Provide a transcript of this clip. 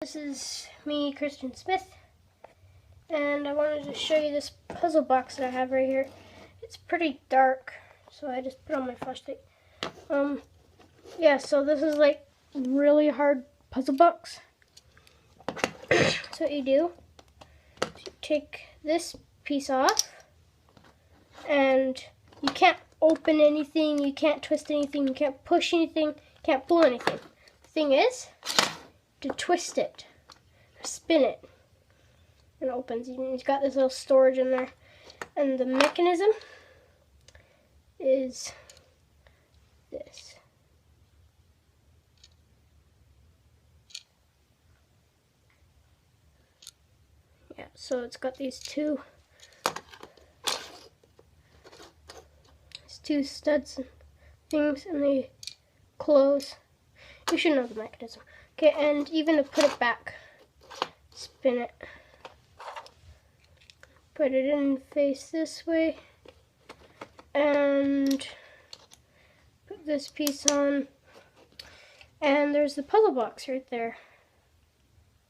This is me, Christian Smith, and I wanted to show you this puzzle box that I have right here. It's pretty dark, so I just put on my flashlight. Yeah, so this is like really hard puzzle box. So what you do is you take this piece off, and you can't open anything, you can't twist anything, you can't push anything, you can't pull anything. The thing is to twist it, spin it, and it opens. It's got this little storage in there, and the mechanism is this. Yeah, so it's got these two studs and things, and they close. You should know the mechanism. Okay, and even to put it back, spin it, put it in face this way, and put this piece on, and there's the puzzle box right there.